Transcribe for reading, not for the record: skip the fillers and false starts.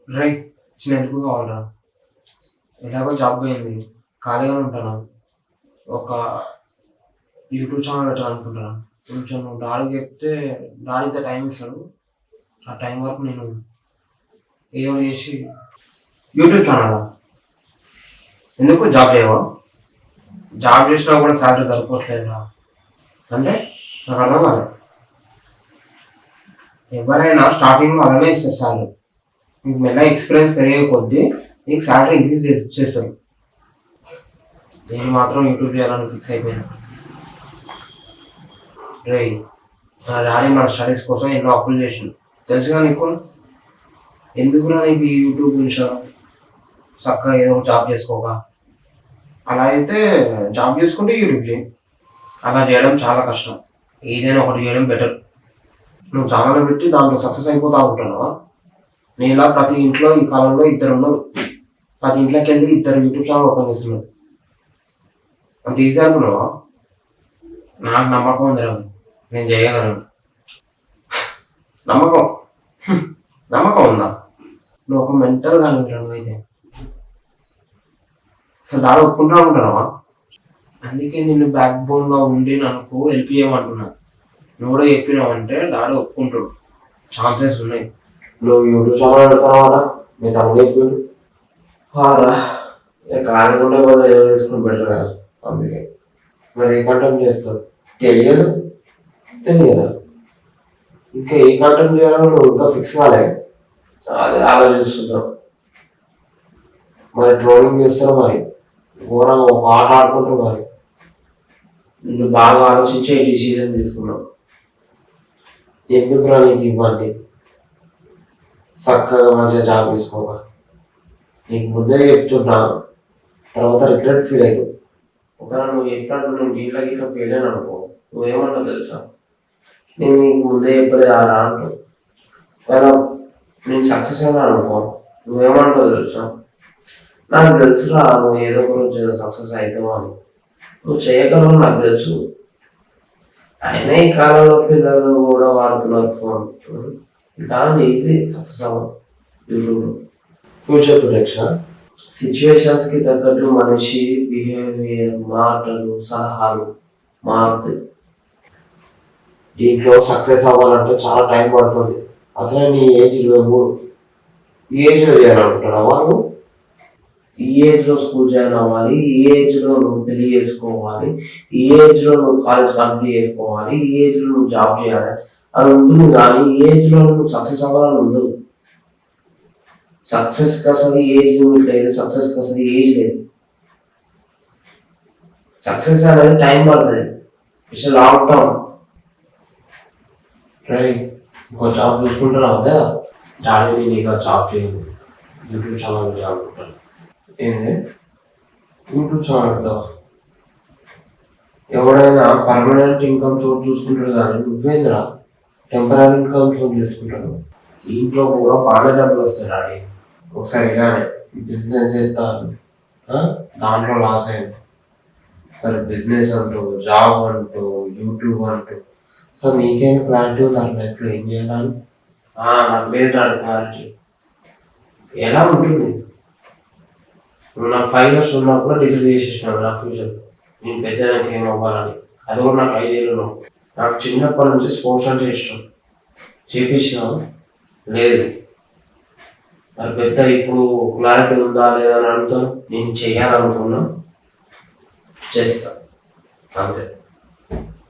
Right, చిన్న help కావాలరా. ఎలాగో జాబ్ పోయింది, ఖాళీగానే ఉంటాను. ఒక యూట్యూబ్ ఛానల్ పెట్టాలనుకుంటున్నాను. కొంచెం నువ్వు డాడీకి చెప్తే డాడీ ఇంత టైం ఇస్తాడు. ఆ టైం వరకు నేను ఏదో ఒకటి చేసి యూట్యూబ్ ఛానల్ ఎందుకు జాబ్ చేయవా? జాబ్ చేసినా కూడా శాలరీ సరిపోవట్లేదురా. అంటే నాకు అర్థం కాలేదు. ఎవరైనా స్టార్టింగ్లో అలానే ఇస్తారు శాలరీ. నీకు మెల్లగా ఎక్స్పీరియన్స్ పెరిగే కొద్దీ నీకు శాలరీ ఇంక్రీజ్ చేస్తారు. నేను మాత్రం యూట్యూబ్ చేయాలని ఫిక్స్ అయిపోయాను. రే, నా డాడీ మన స్టడీస్ కోసం ఎన్నో అప్పులు చేసిండు తెలుసుగా నీకు. ఎందుకురా నీకు ఈ యూట్యూబ్ ఇన్స్టాగ్రామ్? చక్కగా ఏదో ఒక జాబ్ చేసుకోక, అలా అయితే జాబ్ చేసుకుంటే యూట్యూబ్ చేయి. అలా చేయడం చాలా కష్టం. ఏదైనా ఒకటి చేయడం బెటర్. నువ్వు ఛానల్ పెట్టి దాంట్లో సక్సెస్ అయిపోతా ఉంటున్నావా? నేలా ప్రతి ఇంట్లో ఈ కాలంలో ఇద్దరు ఉన్నారు. ప్రతి ఇంట్లోకి వెళ్ళి ఇద్దరు యూట్యూబ్ ఛానల్ ఓపెన్ చేస్తున్నారు. అంత ఈజీ అనుకున్నావా? నాకు నమ్మకం ఉంది రాదు, నేను చేయగలను. నమ్మకం నమ్మకం ఉందా? నువ్వు ఒక మెంటల్ కానీ నువ్వైతే అసలు డాడీ ఒప్పుకుంటా ఉంటున్నావా? అందుకే నిన్ను బ్యాక్ బోన్గా ఉండి నాకు హెల్ప్ చేయమంటున్నా. నువ్వు కూడా చెప్పినావంటే డాడీ ఒప్పుకుంటాడు, ఛాన్సెస్ ఉన్నాయి. నువ్వు యూట్యూబ్ ఛానల్ పెడతావా? మీ తమ్ముడు చెప్పాడు కానికుండా ఏదో చేసుకుని బెటర్ కదా. అందుకే మరి ఏ కంటెంట్ చేస్తావు తెలియదు. ఇంకా ఏ కంటెంట్ చేయాలో నువ్వు ఇంకా ఫిక్స్ కాలేదు. అదే ఆలోచిస్తున్నావు. మరి ట్రోలింగ్ చేస్తావు, మరి ఘోరంగా ఒక ఆట ఆడుకుంటావు. మరి నిన్ను బాగా ఆలోచించే డిసిజన్ తీసుకున్నావు. ఎందుకురా నీకు ఇవ్వండి? చక్కగా మంచిగా జాబ్ తీసుకోవాలి. నీకు ముందే చెప్తున్నా, తర్వాత రిగ్రెట్ ఫీల్ అవుతావు. ఒకవేళ నువ్వు చెప్పినట్టు నేను దీంట్లో ఇట్లా ఫెయిల్ అయినా అనుకో, నువ్వేమంటావు తెలుసా? నేను నీకు ముందే చెప్పలేదు అలా అంటావు. ఒకవేళ నేను సక్సెస్ అయినా అనుకో, నువ్వేమంటావు తెలుసా? నాకు తెలుసురా నువ్వు ఏదో ఒక రోజు ఏదో సక్సెస్ అవుతావు అని. నువ్వు చేయగలవు నాకు తెలుసు. అయినా ఈ కాలంలో పిల్లలు కూడా వాడుతున్నారు ఫోన్. ఈ కాలంలో ఈజీ సక్సెస్ అవ్వడం యూట్యూబ్లో. ఫ్యూచర్ ప్రొటెక్షన్ సిచ్యువేషన్స్కి తగ్గట్టు మనిషి బిహేవియర్, మాటలు, సలహాలు మారుతాయి. దీంట్లో సక్సెస్ అవ్వాలంటే చాలా టైం పడుతుంది. అసలే నీ ఏజ్ 23. ఈ ఏజ్లో చేయాలనుకుంటున్నావా నువ్వు? ఈ ఏజ్లో స్కూల్ జాయిన్ అవ్వాలి, ఈ ఏజ్లో నువ్వు పెళ్లి చేసుకోవాలి, ఈ ఏజ్లో నువ్వు కాలేజ్ కంప్లీట్ చేసుకోవాలి, ఈ ఏజ్లో నువ్వు జాబ్ చేయాలి అని ఉంటుంది. కానీ ఈ ఏజ్లో నువ్వు సక్సెస్ అవ్వాలని ఉండదు. సక్సెస్కి అసలు ఏజ్ లిమిట్ లేదు, సక్సెస్కి అసలు ఏజ్ లేదు. సక్సెస్ అనేది టైం పడుతుంది. It's long term. రైట్, ఇంకో జాబ్ చూసుకుంటున్నావు కదా. డాడీ నీకు జాబ్ చేయండి, యూట్యూబ్ ఛానల్ చేయాలనుకుంటాను. ఏంటి యూట్యూబ్ ఛానల్ పెడతావా? ఎవడైనా పర్మనెంట్ ఇన్కమ్ సోర్స్ చూసుకుంటాడు, కానీ నువ్వేంద్రా టెంపరీ ఇన్కమ్ సోర్స్ చేసుకుంటాడు. ఇంట్లో కూడా బాగా డబ్బులు వస్తాయి డాడీ. ఒకసారి ఇలానే బిజినెస్ చేస్తాను, దాంట్లో లాస్ అయింది. సరే బిజినెస్ అంటూ, జాబ్ అంటూ, యూట్యూబ్ అంటూ, సో నీకేం క్లారిటీ ఉంది ఆ లైఫ్లో ఏం చేయాలని? నాకు లేదు క్లారిటీ. ఎలా ఉంటుంది? నువ్వు నాకు 5 years ఉన్నప్పుడు డిసైడ్ చేసేసినావు నా ఫ్యూచర్, నేను పెద్దదానికి ఏం అవ్వాలని. అది కూడా నాకు 5 ఏళ్ళు. నాకు చిన్నప్పటి నుంచి స్పోర్ట్స్ అంటే ఇష్టం. చేపించినావు లేదు. మరి పెద్ద ఇప్పుడు క్లారిటీ ఉందా లేదా అని అడుగుతాను. నేను చెయ్యాలనుకున్నా, చేస్తా, అంతే.